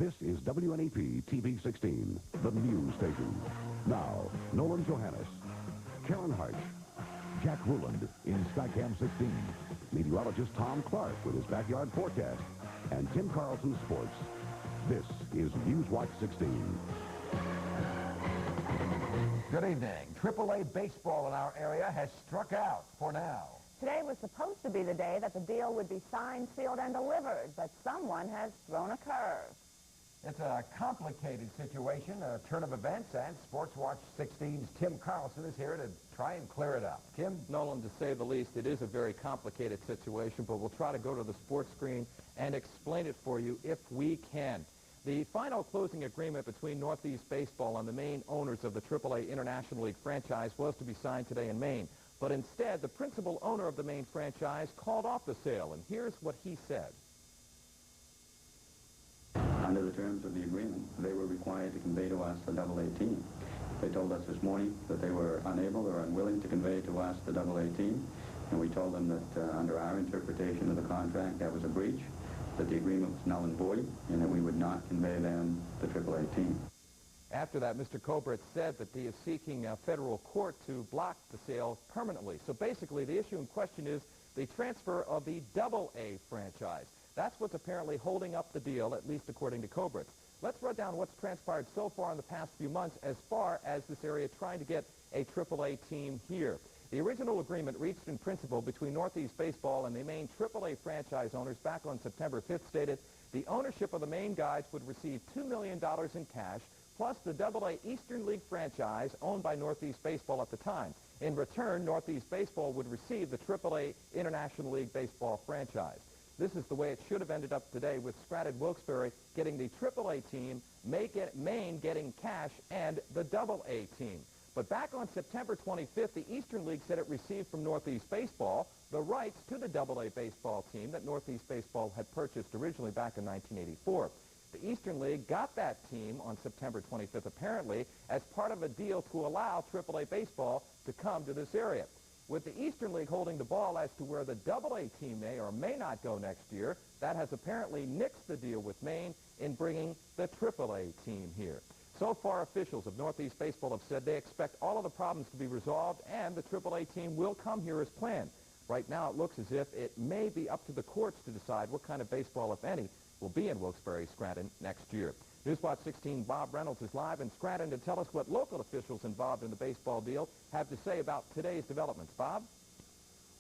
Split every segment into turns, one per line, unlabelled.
This is WNEP TV 16, the news station. Now, Nolan Johannes, Karen Harch, Jack Ruland in Skycam 16, meteorologist Tom Clark with his backyard forecast, and Tim Carlson Sports. This is Newswatch 16.
Good evening. AAA baseball in our area has struck out for now.
Today was supposed to be the day that the deal would be signed, sealed, and delivered, but someone has thrown a curve.
It's a complicated situation, a turn of events, and Sports Watch 16's Tim Carlson is here to try and clear it up. Tim?
Nolan, to say the least, it is a very complicated situation, but we'll try to go to the sports screen and explain it for you if we can. The final closing agreement between Northeast Baseball and the main owners of the AAA International League franchise was to be signed today in Maine. But instead, the principal owner of the Maine franchise called off the sale, and here's what he said.
Under the terms of the agreement, they were required to convey to us the AA team. They told us this morning that they were unable or unwilling to convey to us the AA team, and we told them that under our interpretation of the contract, that was a breach, that the agreement was null and void, and that we would not convey them the AAA team.
After that, Mr. Colbert said that he is seeking a federal court to block the sale permanently. So basically, the issue in question is the transfer of the AA franchise. That's what's apparently holding up the deal, at least according to Colbert. Let's run down what's transpired so far in the past few months as far as this area trying to get a AAA team here. The original agreement reached in principle between Northeast Baseball and the Maine AAA franchise owners back on September 5th stated the ownership of the Maine Guides would receive $2 million in cash, plus the AA Eastern League franchise owned by Northeast Baseball at the time. In return, Northeast Baseball would receive the AAA International League Baseball franchise. This is the way it should have ended up today, with Scranton-Wilkes-Barre getting the AAA team, Maine getting cash, and the AA team. But back on September 25th, the Eastern League said it received from Northeast Baseball the rights to the AA baseball team that Northeast Baseball had purchased originally back in 1984. The Eastern League got that team on September 25th, apparently, as part of a deal to allow AAA baseball to come to this area. With the Eastern League holding the ball as to where the AA team may or may not go next year, that has apparently nixed the deal with Maine in bringing the AAA team here. So far, officials of Northeast Baseball have said they expect all of the problems to be resolved and the AAA team will come here as planned. Right now, it looks as if it may be up to the courts to decide what kind of baseball, if any, will be in Wilkes-Barre, Scranton next year. Newswatch 16 Bob Reynolds is live in Scranton to tell us what local officials involved in the baseball deal have to say about today's developments. Bob?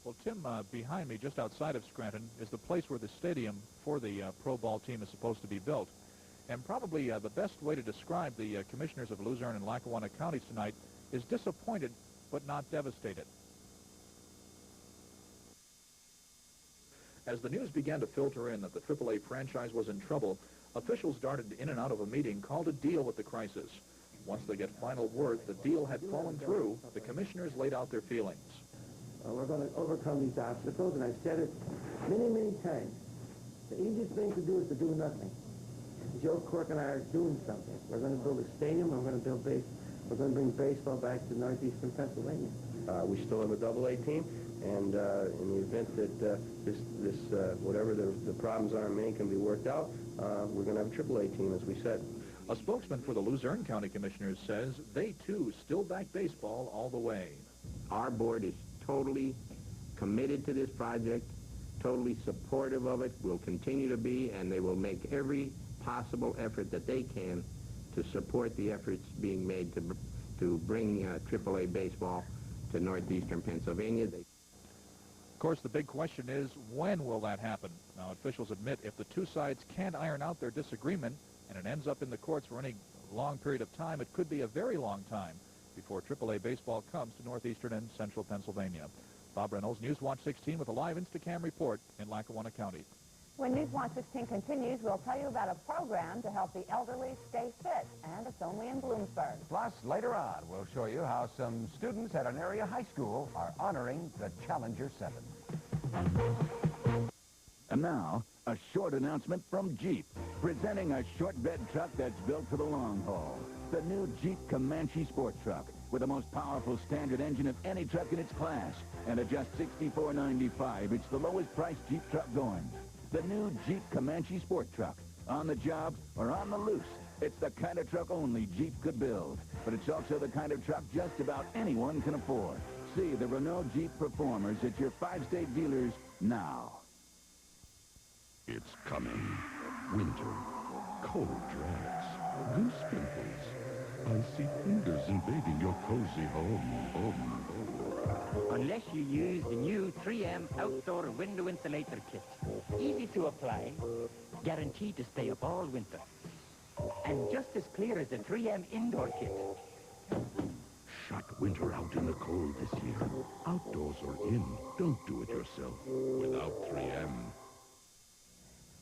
Well, Tim, behind me, just outside of Scranton, is the place where the stadium for the pro ball team is supposed to be built. And probably the best way to describe the commissioners of Luzerne and Lackawanna counties tonight is disappointed but not devastated. As the news began to filter in that the AAA franchise was in trouble, officials darted in and out of a meeting called to deal with the crisis. Once they get final word the deal had fallen through, the commissioners laid out their feelings.
We're going to overcome these obstacles, and I've said it many, many times. The easiest thing to do is to do nothing. Joe Cork and I are doing something. We're going to build a stadium, and we're going to bring baseball back to northeastern Pennsylvania.
We still have a AA team, and in the event that whatever the problems are in Maine can be worked out, we're going to have a AAA team, as we said.
A spokesman for the Luzerne County Commissioners says they, too, still back baseball all the way.
Our board is totally committed to this project, totally supportive of it, will continue to be, and they will make every possible effort that they can to support the efforts being made to bring AAA baseball to northeastern Pennsylvania.
Of course, the big question is, when will that happen? Now, officials admit if the two sides can't iron out their disagreement and it ends up in the courts for any long period of time, it could be a very long time before AAA baseball comes to northeastern and central Pennsylvania. Bob Reynolds, Newswatch 16 with a live Instacam report in Lackawanna County.
When Newswatch 16 continues, we'll tell you about a program to help the elderly stay fit, and it's only in Bloomsburg.
Plus, later on, we'll show you how some students at an area high school are honoring the Challenger 7.
And now, a short announcement from Jeep, presenting a short bed truck that's built for the long haul. The new Jeep Comanche Sport Truck, with the most powerful standard engine of any truck in its class. And at just $64.95, it's the lowest priced Jeep truck going. The new Jeep Comanche Sport Truck,
on the job, or on the loose. It's the kind of truck only Jeep could build. But it's also the kind of truck just about anyone can afford. See the Renault Jeep Performers at your 5-state dealers now.
It's coming. Winter. Cold drags. Goose pimples. Icy fingers invading your cozy home.
Unless you use the new 3M Outdoor Window Insulator Kit. Easy to apply, guaranteed to stay up all winter. And just as clear as the 3M Indoor Kit.
Shut winter out in the cold this year. Outdoors or in, don't do it yourself without 3M.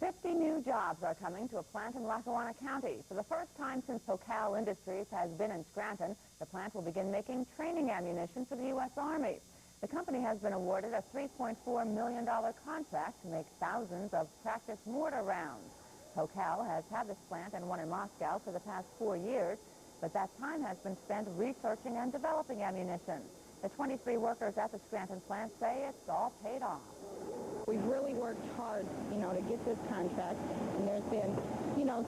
50 new jobs are coming to a plant in Lackawanna County. For the first time since Hocal Industries has been in Scranton, the plant will begin making training ammunition for the U.S. Army. The company has been awarded a $3.4 million contract to make thousands of practice mortar rounds. Hocal has had this plant and one in Moscow for the past 4 years, but that time has been spent researching and developing ammunition. The 23 workers at the Scranton plant say it's all paid off.
We've really worked hard, to get this contract, and there's been,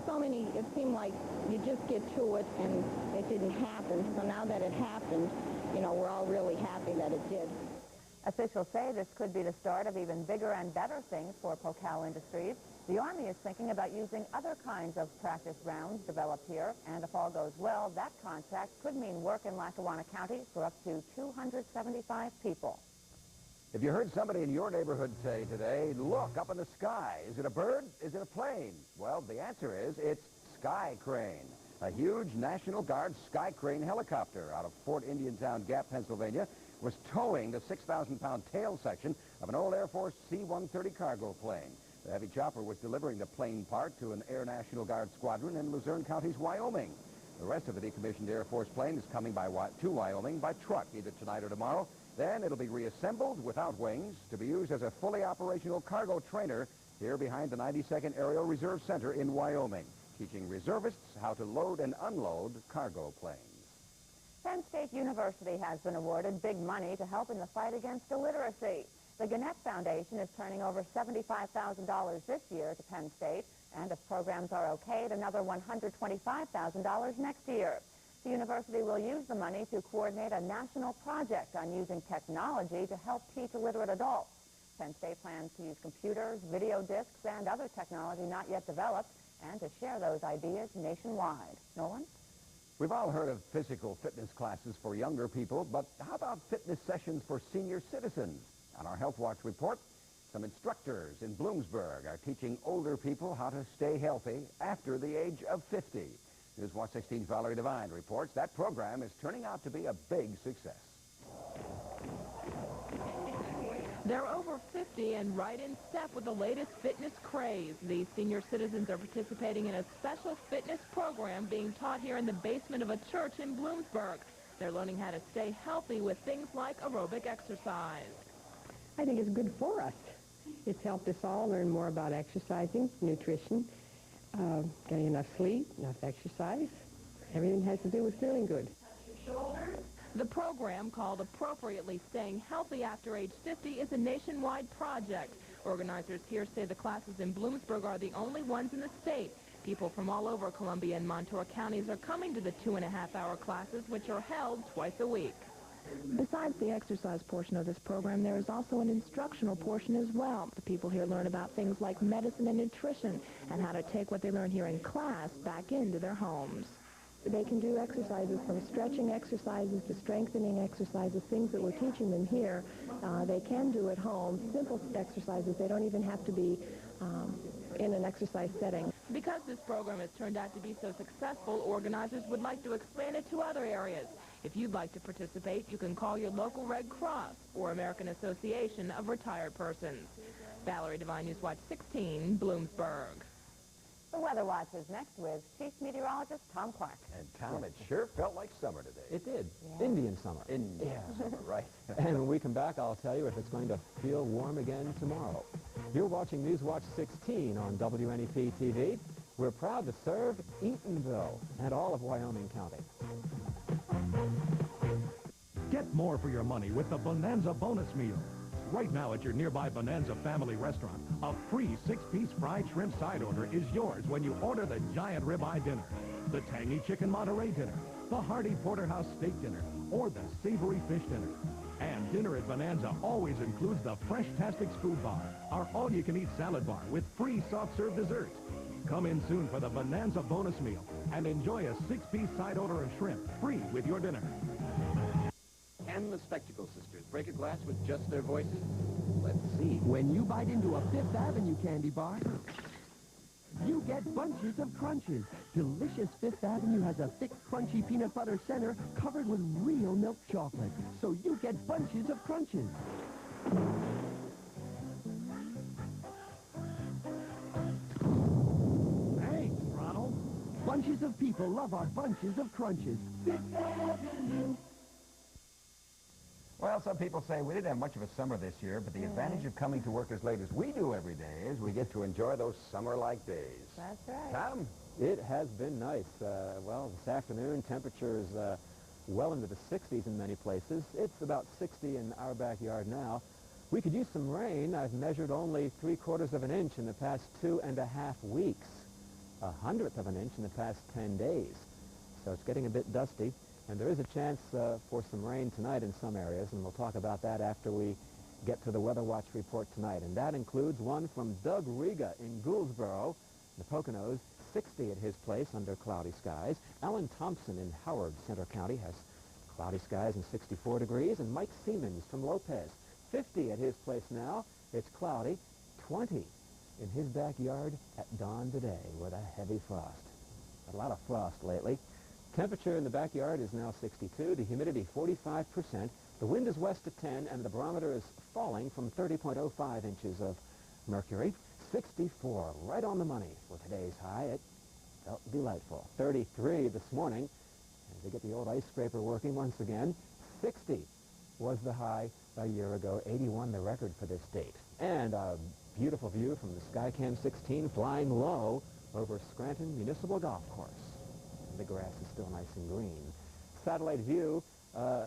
so many, it seemed like you just get to it, and it didn't happen. So now that it happened, we're all really happy that it did.
Officials say this could be the start of even bigger and better things for Hocal Industries. The Army is thinking about using other kinds of practice rounds developed here, and if all goes well, that contract could mean work in Lackawanna County for up to 275 people.
If you heard somebody in your neighborhood say today, look up in the sky, is it a bird? Is it a plane? Well, the answer is it's Sky Crane, a huge National Guard Sky Crane helicopter out of Fort Indiantown Gap, Pennsylvania, was towing the 6,000-pound tail section of an old Air Force C-130 cargo plane. The heavy chopper was delivering the plane part to an Air National Guard squadron in Luzerne County's Wyoming. The rest of the decommissioned Air Force plane is coming to Wyoming by truck either tonight or tomorrow. Then it'll be reassembled without wings to be used as a fully operational cargo trainer here behind the 92nd Aerial Reserve Center in Wyoming, teaching reservists how to load and unload cargo planes.
Penn State University has been awarded big money to help in the fight against illiteracy. The Gannett Foundation is turning over $75,000 this year to Penn State, and if programs are okayed, another $125,000 next year. The university will use the money to coordinate a national project on using technology to help teach illiterate adults. Penn State plans to use computers, video discs, and other technology not yet developed, and to share those ideas nationwide. Nolan?
We've all heard of physical fitness classes for younger people, but how about fitness sessions for senior citizens? On our Health Watch report, some instructors in Bloomsburg are teaching older people how to stay healthy after the age of 50. Newswatch 16's Valerie Devine reports that program is turning out to be a big success.
They're over 50 and right in step with the latest fitness craze. These senior citizens are participating in a special fitness program being taught here in the basement of a church in Bloomsburg. They're learning how to stay healthy with things like aerobic exercise.
I think it's good for us. It's helped us all learn more about exercising, nutrition, getting enough sleep, enough exercise. Everything has to do with feeling good.
The program, called Appropriately Staying Healthy After Age 50, is a nationwide project. Organizers here say the classes in Bloomsburg are the only ones in the state. People from all over Columbia and Montour counties are coming to the 2.5-hour classes, which are held twice a week.
Besides the exercise portion of this program, there is also an instructional portion as well. The people here learn about things like medicine and nutrition and how to take what they learn here in class back into their homes. They can do exercises from stretching exercises to strengthening exercises, things that we're teaching them here. They can do at home, simple exercises. They don't even have to be in an exercise setting.
Because this program has turned out to be so successful, organizers would like to expand it to other areas. If you'd like to participate, you can call your local Red Cross or American Association of Retired Persons. Valerie Devine, Newswatch 16, Bloomsburg.
The Weather Watch is next with Chief Meteorologist Tom Clark.
And Tom, it sure felt like summer today.
It did.
Yeah.
Indian summer.
Indian summer, right.
And when we come back, I'll tell you if it's going to feel warm again tomorrow. You're watching Newswatch 16 on WNEP TV. We're proud to serve Eatonville and all of Wyoming County.
Get more for your money with the Bonanza Bonus Meal. Right now at your nearby Bonanza family restaurant, a free 6-piece fried shrimp side order is yours when you order the giant ribeye dinner, the tangy chicken Monterey dinner, the hearty porterhouse steak dinner, or the savory fish dinner. And dinner at Bonanza always includes the Fresh-Tastics food bar, our all-you-can-eat salad bar with free soft-serve desserts. Come in soon for the Bonanza bonus meal and enjoy a 6-piece side order of shrimp free with your dinner.
Can the Spectacle Sisters break a glass with just their voices? Let's see.
When you bite into a Fifth Avenue candy bar, you get bunches of crunches. Delicious Fifth Avenue has a thick, crunchy peanut butter center covered with real milk chocolate. So you get bunches of crunches. Thanks, Ronald. Bunches of people love our bunches of crunches. Fifth Avenue.
Well, some people say we didn't have much of a summer this year, but the advantage of coming to work as late as we do every day is we get to enjoy those summer-like days.
That's right.
Tom?
It has been nice. Well, this afternoon, temperatures well into the 60s in many places. It's about 60 in our backyard now. We could use some rain. I've measured only 3/4 of an inch in the past 2.5 weeks. 1/100th of an inch in the past 10 days. So it's getting a bit dusty. And there is a chance for some rain tonight in some areas, and we'll talk about that after we get to the Weather Watch report tonight. And that includes one from Doug Riga in Gouldsboro, the Poconos, 60 at his place under cloudy skies. Alan Thompson in Howard, Center County, has cloudy skies and 64 degrees. And Mike Siemens from Lopez, 50 at his place now. It's cloudy, 20 in his backyard at dawn today with a heavy frost. A lot of frost lately. Temperature in the backyard is now 62, the humidity 45%, the wind is west of 10, and the barometer is falling from 30.05 inches of mercury. 64, right on the money for today's high. It felt delightful. 33 this morning, as they get the old ice scraper working once again. 60 was the high a year ago, 81 the record for this date. And a beautiful view from the Skycam 16 flying low over Scranton Municipal Golf Course. The grass is still nice and green. Satellite view,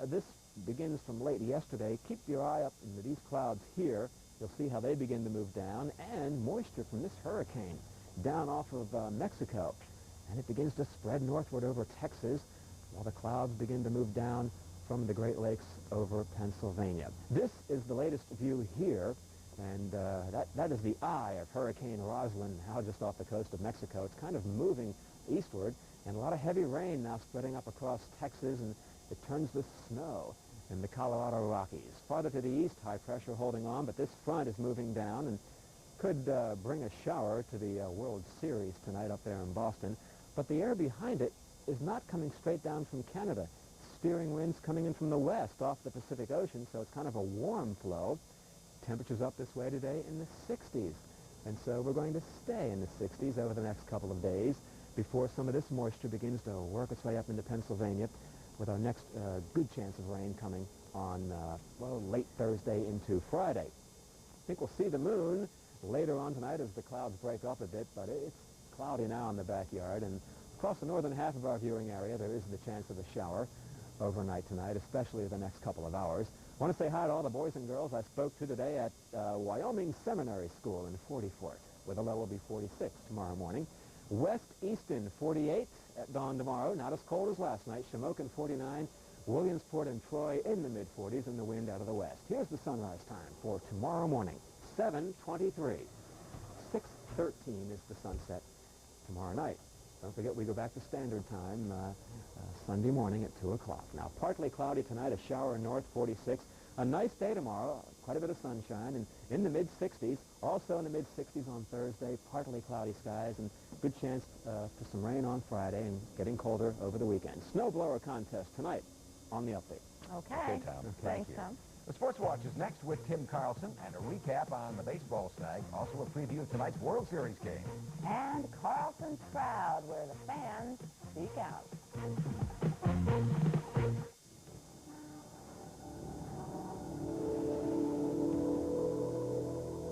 this begins from late yesterday. Keep your eye up into these clouds here. You'll see how they begin to move down, and moisture from this hurricane down off of Mexico. And it begins to spread northward over Texas while the clouds begin to move down from the Great Lakes over Pennsylvania. This is the latest view here, and that is the eye of Hurricane Roslyn, now just off the coast of Mexico. It's kind of moving eastward. And a lot of heavy rain now spreading up across Texas, and it turns to snow in the Colorado Rockies. Farther to the east, high pressure holding on, but this front is moving down and could bring a shower to the World Series tonight up there in Boston. But the air behind it is not coming straight down from Canada. Steering winds coming in from the west off the Pacific Ocean, so it's kind of a warm flow. Temperatures up this way today in the 60s. And so we're going to stay in the 60s over the next couple of days before some of this moisture begins to work its way up into Pennsylvania, with our next good chance of rain coming on, well, late Thursday into Friday. I think we'll see the moon later on tonight as the clouds break up a bit, but it's cloudy now in the backyard, and across the northern half of our viewing area there is the chance of a shower overnight tonight, especially the next couple of hours. I want to say hi to all the boys and girls I spoke to today at Wyoming Seminary School in 40 Fort, where the low will be 46 tomorrow morning. West Easton, 48 at dawn tomorrow, not as cold as last night. Shamokin, 49. Williamsport and Troy in the mid-40s, and the wind out of the west. Here's the sunrise time for tomorrow morning, 7:23. 6:13 is the sunset tomorrow night. Don't forget, we go back to standard time Sunday morning at 2 o'clock. Now, partly cloudy tonight, a shower north, 46. A nice day tomorrow, quite a bit of sunshine, and in the mid-60s, also in the mid-60s on Thursday, partly cloudy skies, and good chance for some rain on Friday, and getting colder over the weekend. Snowblower contest tonight on the update.
Okay.
Tom.
Okay.
Thank
Thanks,
you.
Tom.
The Sports Watch is next with Tim Carlson, and a recap on the baseball snag. Also a preview of tonight's World Series game.
And Carlson's Crowd, where the fans speak out.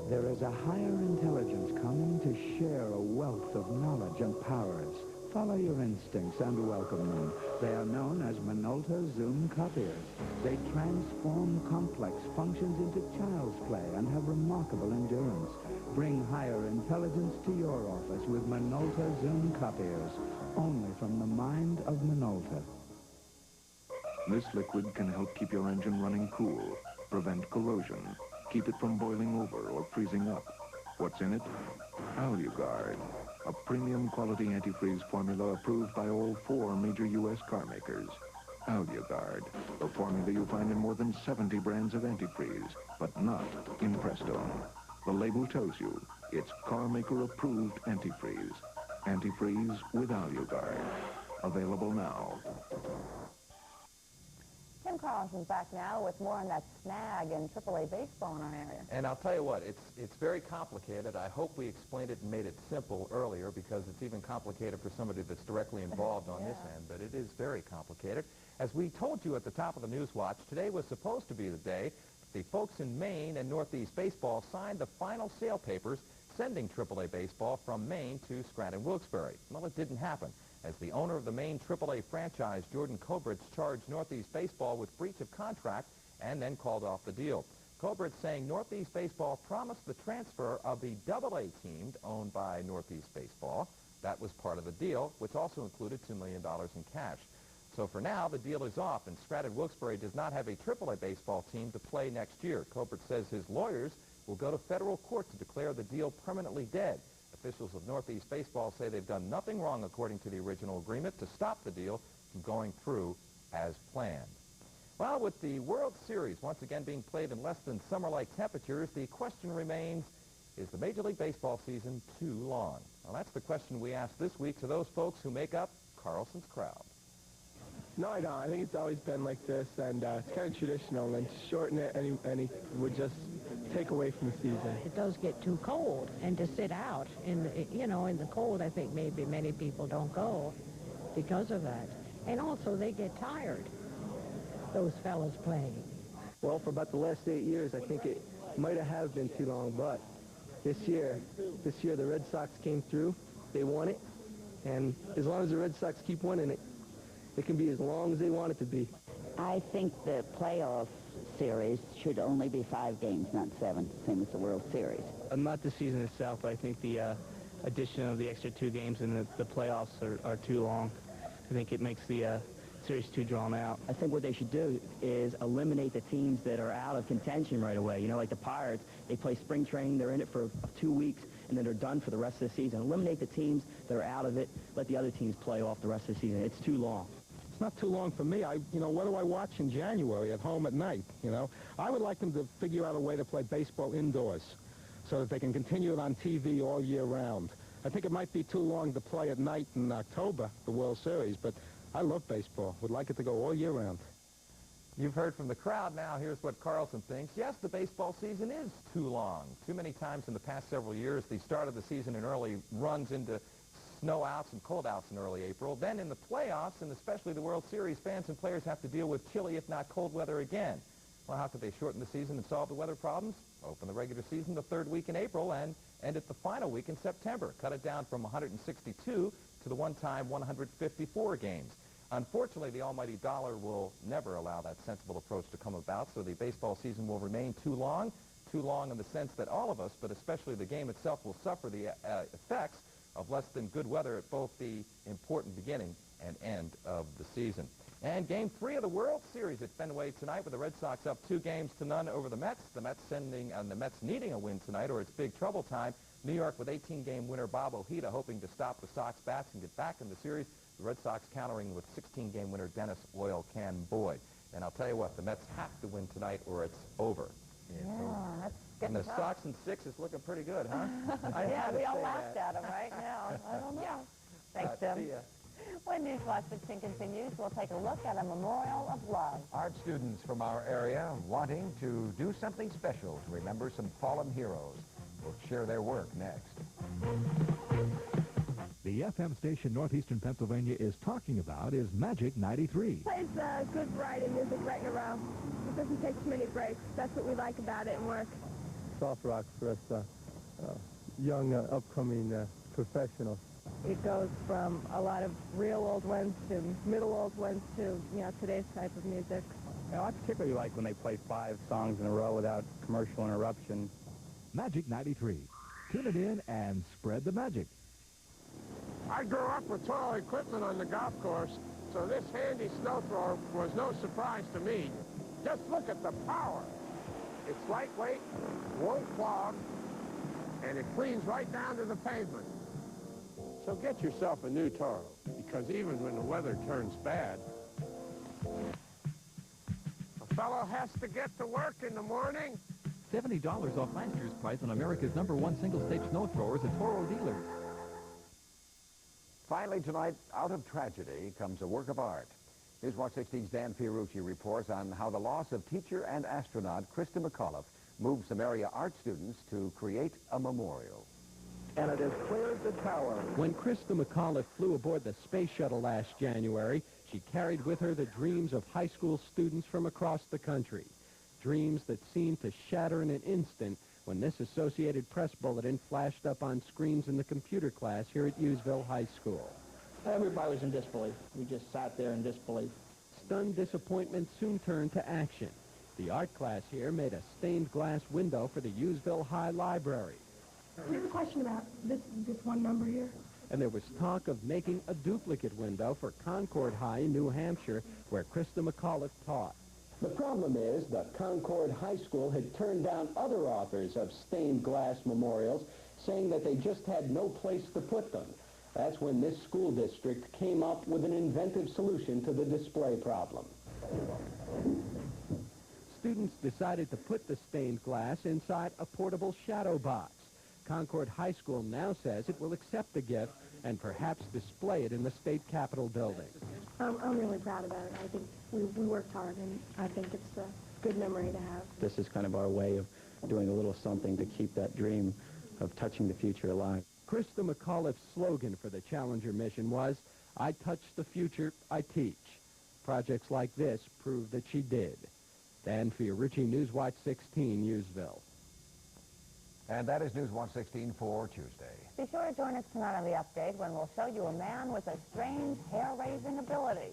There is a higher intelligence coming to share a wealth of knowledge and powers. Follow your instincts and welcome them. They are known as Minolta Zoom copiers. They transform complex functions into child's play and have remarkable endurance. Bring higher intelligence to your office with Minolta Zoom copiers, only from the mind of Minolta.
This liquid can help keep your engine running cool, prevent corrosion, keep it from boiling over or freezing up. What's in it? AluGuard, a premium quality antifreeze formula approved by all 4 major U.S. car makers. AluGuard, a formula you find in more than 70 brands of antifreeze, but not in Prestone. The label tells you it's car maker approved antifreeze. Antifreeze with AluGuard. Available now.
Tim Carlson's back now with more on that snag in AAA baseball in our area.
And I'll tell you what, it's very complicated. I hope we explained it and made it simple earlier, because it's even complicated for somebody that's directly involved on this end, but it is very complicated. As we told you at the top of the Newswatch, today was supposed to be the day the folks in Maine and Northeast Baseball signed the final sale papers sending AAA baseball from Maine to Scranton-Wilkes-Barre. Well, it didn't happen, as the owner of the Maine AAA franchise, Jordan Cobritz, charged Northeast Baseball with breach of contract and then called off the deal. Cobritz saying Northeast Baseball promised the transfer of the AA team owned by Northeast Baseball. That was part of the deal, which also included $2 million in cash. So for now, the deal is off, and Scranton-Wilkes-Barre does not have a AAA baseball team to play next year. Cobritz says his lawyers will go to federal court to declare the deal permanently dead. Officials of Northeast Baseball say they've done nothing wrong according to the original agreement to stop the deal from going through as planned. Well, with the World Series once again being played in less than summer-like temperatures, the question remains, is the Major League Baseball season too long? Well, that's the question we asked this week to those folks who make up Carlson's crowd.
No, I don't. I think it's always been like this, and it's kind of traditional, and to shorten it any would just take away from the season.
It does get too cold, and to sit out in the cold, I think maybe many people don't go because of that. And also they get tired, those fellas playing.
Well, for about the last 8 years, I think it might have been too long, but this year the Red Sox came through, they won it, and as long as the Red Sox keep winning it, it can be as long as they want it to be.
I think the playoff series should only be 5 games, not 7, same as the World Series.
Not the season itself, but I think the addition of the extra 2 games in the playoffs are too long. I think it makes the series too drawn out.
I think what they should do is eliminate the teams that are out of contention right away. You know, like the Pirates, they play spring training, they're in it for 2 weeks, and then they're done for the rest of the season. Eliminate the teams that are out of it, let the other teams play off the rest of the season. It's too long.
It's not too long for me. What do I watch in January at home at night, I would like them to figure out a way to play baseball indoors so that they can continue it on TV all year round. I think it might be too long to play at night in October, the World Series, but I love baseball. Would like it to go all year round.
You've heard from the crowd. Now here's what Carlson thinks. Yes, the baseball season is too long. Too many times in the past several years, the start of the season in early runs into snow outs and cold outs in early April. Then in the playoffs, and especially the World Series, fans and players have to deal with chilly, if not cold weather again. Well, how could they shorten the season and solve the weather problems? Open the regular season the 3rd week in April and end it the final week in September. Cut it down from 162 to the one-time 154 games. Unfortunately, the almighty dollar will never allow that sensible approach to come about, so the baseball season will remain too long in the sense that all of us, but especially the game itself, will suffer the effects of less than good weather at both the important beginning and end of the season. And Game 3 of the World Series at Fenway tonight, with the Red Sox up 2-0 over the Mets. The Mets needing a win tonight, or it's big trouble time. New York with 18-game winner Bob Ojeda hoping to stop the Sox bats and get back in the series. The Red Sox countering with 16-game winner Dennis Oil Can Boyd. And I'll tell you what, the Mets have to win tonight, or it's over.
That's
And the
tough.
Sox in 6 is looking pretty good, huh?
Yeah, we all laughed at him right now. I don't know. Thanks, Tim.
See ya.
When Newswatch 16 continues, we'll take a look at a memorial of love.
Art students from our area wanting to do something special to remember some fallen heroes. We'll share their work next.
The FM station Northeastern Pennsylvania is talking about is Magic 93.
Plays good variety of music right in a row. It doesn't take too many breaks. That's what we like about it and work.
Soft rock for us young, upcoming professionals.
It goes from a lot of real old ones to middle old ones to, today's type of music.
I particularly like when they play 5 songs in a row without commercial interruption.
Magic 93. Tune it in and spread the magic.
I grew up with tall equipment on the golf course, so this handy snow thrower was no surprise to me. Just look at the power. It's lightweight, won't clog, and it cleans right down to the pavement. So get yourself a new Toro, because even when the weather turns bad, a fellow has to get to work in the morning.
$70 off last year's price on America's #1 single-stage snow throwers at Toro dealers.
Finally tonight, out of tragedy comes a work of art. Newswatch 16's Dan Fiorucci reports on how the loss of teacher and astronaut Krista McAuliffe moved some area art students to create a memorial.
And it has cleared the tower.
When Krista McAuliffe flew aboard the space shuttle last January, she carried with her the dreams of high school students from across the country. Dreams that seemed to shatter in an instant when this Associated Press bulletin flashed up on screens in the computer class here at Hughesville High School.
Everybody was in disbelief. We just sat there in disbelief.
Stunned disappointment soon turned to action. The art class here made a stained glass window for the Hughesville High Library.
I have a question about this one number here.
And there was talk of making a duplicate window for Concord High in New Hampshire, where Krista McAuliffe taught. The problem is that Concord High School had turned down other authors of stained glass memorials, saying that they just had no place to put them. That's when this school district came up with an inventive solution to the display problem. Students decided to put the stained glass inside a portable shadow box. Concord High School now says it will accept the gift and perhaps display it in the state capitol building.
I'm really proud about it. I think we worked hard, and I think it's a good memory to have.
This is kind of our way of doing a little something to keep that dream of touching the future alive.
Krista McAuliffe's slogan for the Challenger mission was, "I touch the future, I teach." Projects like this prove that she did. Dan Fiorucci, Newswatch 16, Hughesville.
And that is Newswatch 16 for Tuesday.
Be sure to join us tonight on the update when we'll show you a man with a strange hair-raising ability.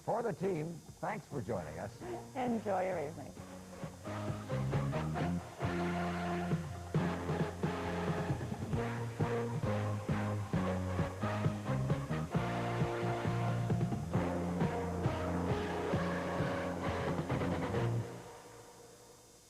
For the team, thanks for joining us.
Enjoy your evening.